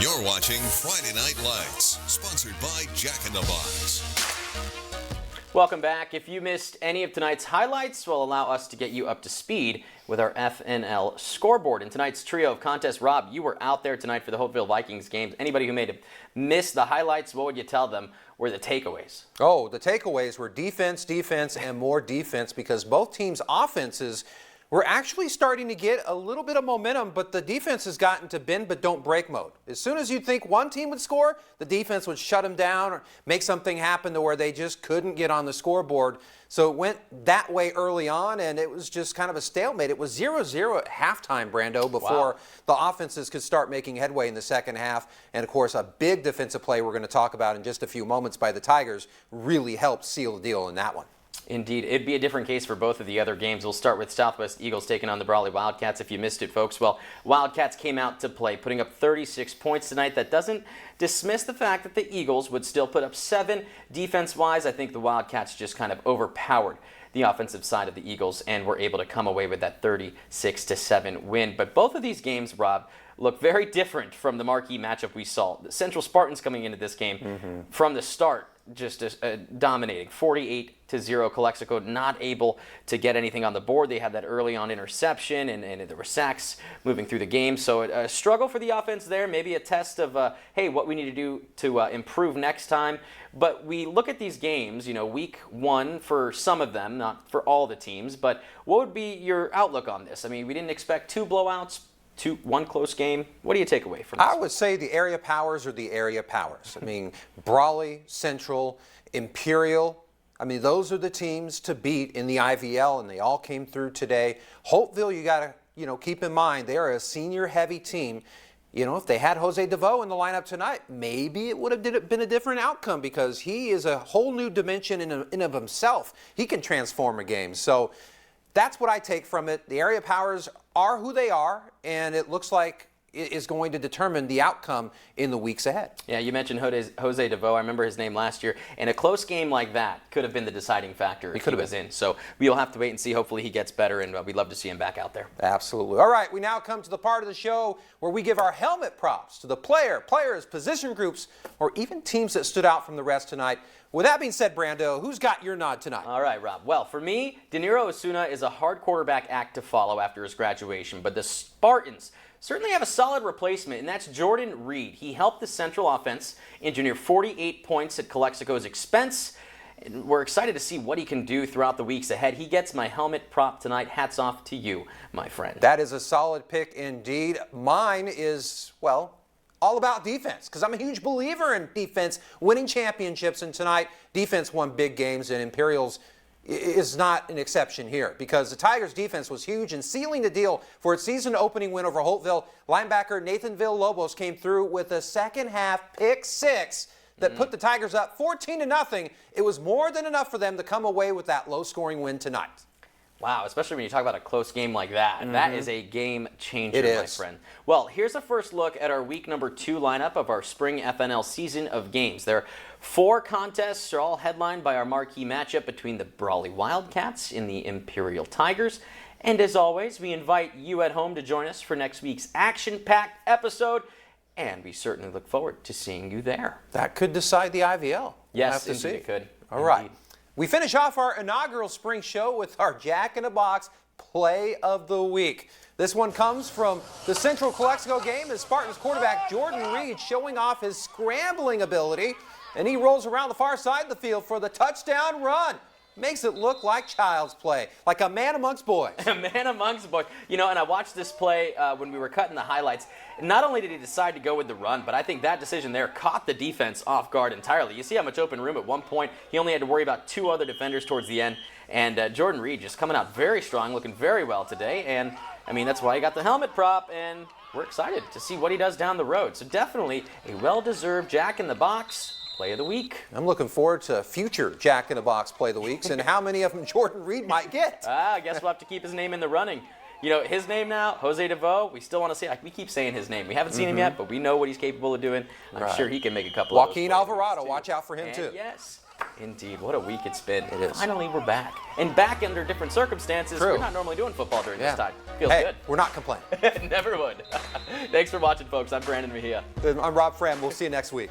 You're watching Friday Night Lights, sponsored by Jack in the Box. Welcome back. If you missed any of tonight's highlights, we'll allow us to get you up to speed with our FNL scoreboard. In tonight's trio of contests, Rob, you were out there tonight for the Hopeville Vikings games. Anybody who may have missed the highlights, what would you tell them were the takeaways? Oh, the takeaways were defense, and more defense, because both teams' offenses were actually starting to get a little bit of momentum, but the defense has gotten to bend but don't break mode. As soon as you'd think one team would score, the defense would shut them down or make something happen to where they just couldn't get on the scoreboard. So it went that way early on, and it was just kind of a stalemate. It was 0-0 at halftime, Brando, before the offenses could start making headway in the second half. And, of course, a big defensive play we're going to talk about in just a few moments by the Tigers really helped seal the deal in that one. Indeed. It'd be a different case for both of the other games. We'll start with Southwest Eagles taking on the Brawley Wildcats. If you missed it, folks, well, Wildcats came out to play, putting up 36 points tonight. That doesn't dismiss the fact that the Eagles would still put up 7 defense-wise. I think the Wildcats just kind of overpowered the offensive side of the Eagles and were able to come away with that 36-7 win. But both of these games, Rob, look very different from the marquee matchup we saw. The Central Spartans coming into this game from the start, just dominating 48-0. Calexico not able to get anything on the board. They had that early on interception, and there were sacks moving through the game. So a struggle for the offense there, maybe a test of, hey, what we need to do to improve next time. But we look at these games, week 1 for some of them, not for all the teams. But what would be your outlook on this? I mean, we didn't expect 2 blowouts. 1 close game. What do you take away from this? I would say the area powers are the area powers. I mean, Brawley, Central, Imperial, I mean, those are the teams to beat in the IVL, and they all came through today. Hopeville, you got to, keep in mind, they are a senior-heavy team. If they had Jose DeVoe in the lineup tonight, maybe it would have been a different outcome, because he is a whole new dimension in and of himself. He can transform a game. So that's what I take from it. The area powers are who they are, and it looks like it is going to determine the outcome in the weeks ahead. Yeah, you mentioned Jose DeVoe. I remember his name last year. And a close game like that could have been the deciding factor if he was in. So we'll have to wait and see. Hopefully he gets better, and we'd love to see him back out there. Absolutely. All right, we now come to the part of the show where we give our helmet props to the players, position groups, or even teams that stood out from the rest tonight. With that being said, Brando, who's got your nod tonight? All right, Rob. Well, for me, Danilo Osuna is a hard quarterback act to follow after his graduation, but the Spartans certainly have a solid replacement, and that's Jordan Reed. He helped the Central offense engineer 48 points at Calexico's expense, and we're excited to see what he can do throughout the weeks ahead. He gets my helmet prop tonight. Hats off to you, my friend. That is a solid pick indeed. Mine is, well, all about defense, because I'm a huge believer in defense winning championships, and tonight defense won big games, and Imperials is not an exception here, because the Tigers' defense was huge in sealing the deal for its season-opening win over Hopeville. Linebacker Nathan Villalobos came through with a second-half pick 6 that put the Tigers up 14-0. It was more than enough for them to come away with that low-scoring win tonight. Wow, especially when you talk about a close game like that. That is a game changer, my friend. Well, here's a first look at our week number 2 lineup of our spring FNL season of games. There are 4 contests, are all headlined by our marquee matchup between the Brawley Wildcats and the Imperial Tigers. And as always, we invite you at home to join us for next week's action-packed episode, and we certainly look forward to seeing you there. That could decide the IVL. Yes, indeed it could. All right. We finish off our inaugural spring show with our Jack in the Box Play of the Week. This one comes from the Central Calexico game as Spartans quarterback Jordan Reed showing off his scrambling ability, and he rolls around the far side of the field for the touchdown run. Makes it look like child's play, like a man amongst boys. A man amongst boys. And I watched this play when we were cutting the highlights. Not only did he decide to go with the run, but I think that decision there caught the defense off guard entirely. You see how much open room at one point. He only had to worry about 2 other defenders towards the end. And Jordan Reed just coming out very strong, looking very well today. And, that's why he got the helmet prop, and we're excited to see what he does down the road. So definitely a well-deserved Jack in the Box Play of the Week. I'm looking forward to future Jack in the Box Play of the Weeks and how many of them Jordan Reed might get. I guess we'll have to keep his name in the running. His name now, Jose DeVoe, we still want to see, we keep saying his name. We haven't seen him yet, but we know what he's capable of doing. I'm sure he can make a couple Joaquin of Alvarado, watch out for him too. Yes. Indeed. What a week it's been. It is. Finally, we're back. And back under different circumstances. True. We're not normally doing football during Yeah. this time. Feels Hey, good. we're not complaining. Never would. Thanks for watching, folks. I'm Brandon Mejia. I'm Rob Fram. We'll see you next week.